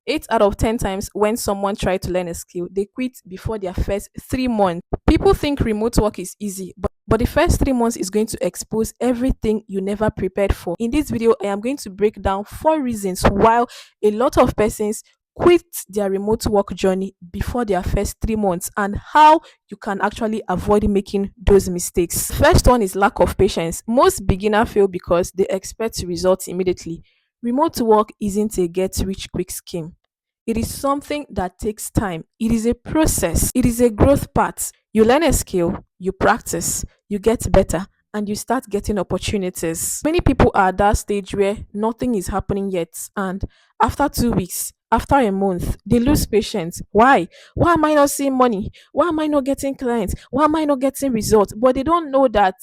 8 out of 10 times when someone try to learn a skill, they quit before their first 3 months. People think remote work is easy, but the first 3 months is going to expose everything you never prepared for. In this video, I am going to break down 4 reasons why a lot of persons quit their remote work journey before their first 3 months and how you can actually avoid making those mistakes. First one is lack of patience. Most beginners fail because they expect results immediately. Remote work isn't a get rich quick scheme. It is something that takes time. It is a process. It is a growth path. You learn a skill, you practice, you get better, and you start getting opportunities. Many people are at that stage where nothing is happening yet, and after 2 weeks, after a month, they lose patience. Why? Why am I not seeing money? Why am I not getting clients? Why am I not getting results? But they don't know that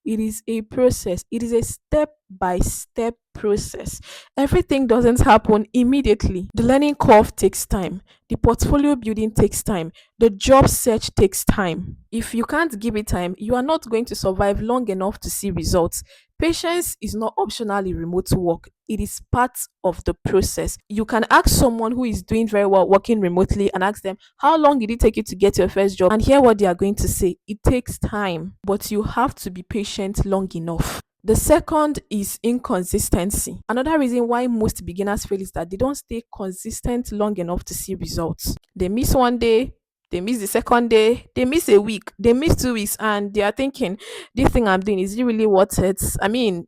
it is a process. It is a step by step process. Everything doesn't happen immediately. The learning curve takes time. The portfolio building takes time. The job search takes time. If you can't give it time, you are not going to survive long enough to see results. Patience is not optional in remote work. It is part of the process. You can ask someone who is doing very well working remotely and ask them, how long did it take you to get your first job? And hear what they are going to say. It takes time, but you have to be patient long enough. The second is inconsistency. Another reason why most beginners fail is that they don't stay consistent long enough to see results. They miss one day, they miss the second day, they miss a week, they miss 2 weeks, and they are thinking, this thing I'm doing, is it really worth it? I mean,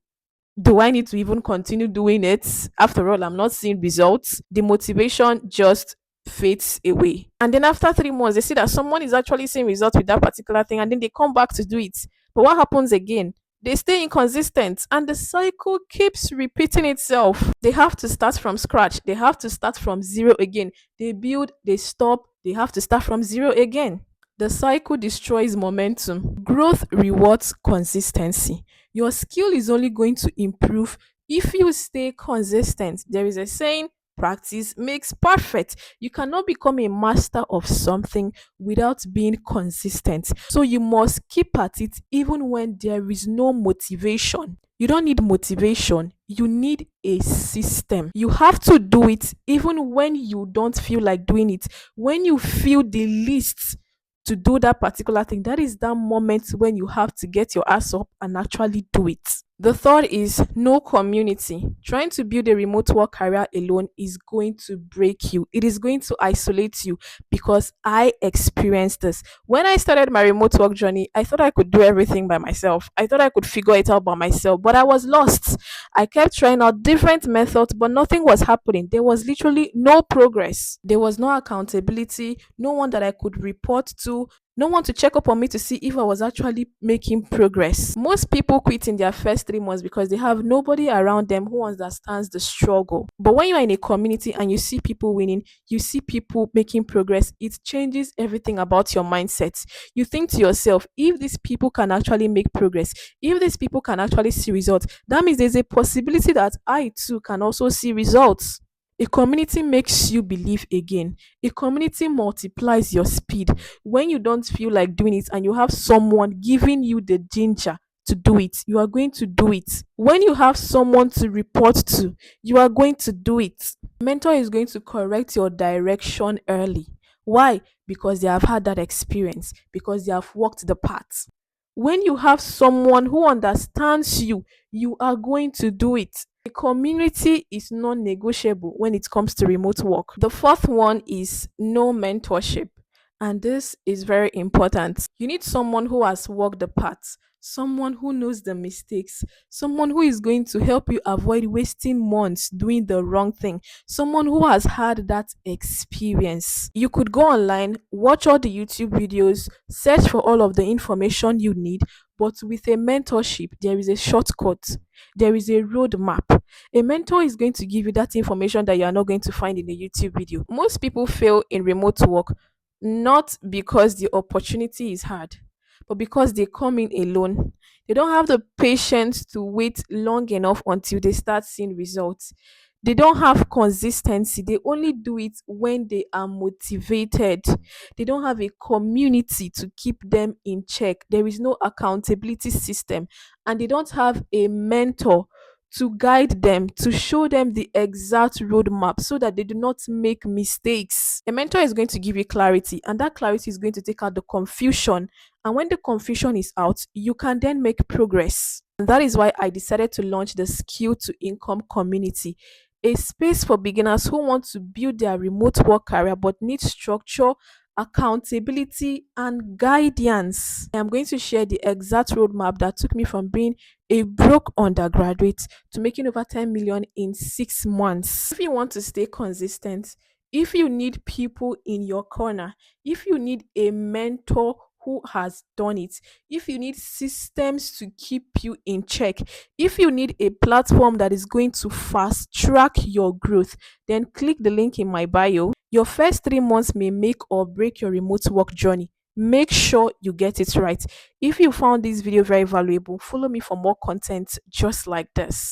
do I need to even continue doing it? After all, I'm not seeing results. The motivation just fades away. And then after 3 months, they see that someone is actually seeing results with that particular thing, and then they come back to do it. But what happens again? They stay inconsistent and the cycle keeps repeating itself. They have to start from scratch. They have to start from zero again. They build, they stop, they have to start from zero again. The cycle destroys momentum. Growth rewards consistency. Your skill is only going to improve if you stay consistent. There is a saying, practice makes perfect. You cannot become a master of something without being consistent. So you must keep at it even when there is no motivation. You don't need motivation, you need a system. You have to do it even when you don't feel like doing it. When you feel the least to do that particular thing, that is that moment when you have to get your ass up and actually do it. The third is no community. Trying to build a remote work career alone is going to break you. It is going to isolate you because I experienced this. When I started my remote work journey, I thought I could do everything by myself. I thought I could figure it out by myself, but I was lost. I kept trying out different methods, but nothing was happening. There was literally no progress. There was no accountability, no one that I could report to, no one to check up on me to see if I was actually making progress. Most people quit in their first 3 months because they have nobody around them who understands the struggle. But when you are in a community and you see people winning, you see people making progress, it changes everything about your mindset. You think to yourself, if these people can actually make progress, if these people can actually see results, that means there's a possibility that I too can also see results. A community makes you believe again. A community multiplies your speed. When you don't feel like doing it and you have someone giving you the ginger to do it, you are going to do it. When you have someone to report to, you are going to do it. Mentor is going to correct your direction early. Why? Because they have had that experience, because they have walked the path. When you have someone who understands you, you are going to do it. A community is non-negotiable when it comes to remote work. The fourth one is no mentorship. And this is very important. You need someone who has walked the path, someone who knows the mistakes, someone who is going to help you avoid wasting months doing the wrong thing, someone who has had that experience. You could go online, watch all the YouTube videos, search for all of the information you need, but with a mentorship, there is a shortcut, there is a roadmap. A mentor is going to give you that information that you are not going to find in a YouTube video. Most people fail in remote work not because the opportunity is hard, but because they come in alone. They don't have the patience to wait long enough until they start seeing results. They don't have consistency. They only do it when they are motivated. They don't have a community to keep them in check. There is no accountability system, and they don't have a mentor to guide them, to show them the exact roadmap so that they do not make mistakes. A mentor is going to give you clarity, and that clarity is going to take out the confusion. And when the confusion is out, you can then make progress. And that is why I decided to launch the Skill to Income community, a space for beginners who want to build their remote work career but need structure, accountability, and guidance. I am going to share the exact roadmap that took me from being a broke undergraduate to making over 10 million in 6 months. If you want to stay consistent, if you need people in your corner, if you need a mentor who has done it, if you need systems to keep you in check, if you need a platform that is going to fast track your growth, then click the link in my bio. Your first 3 months may make or break your remote work journey. Make sure you get it right. If you found this video very valuable, follow me for more content just like this.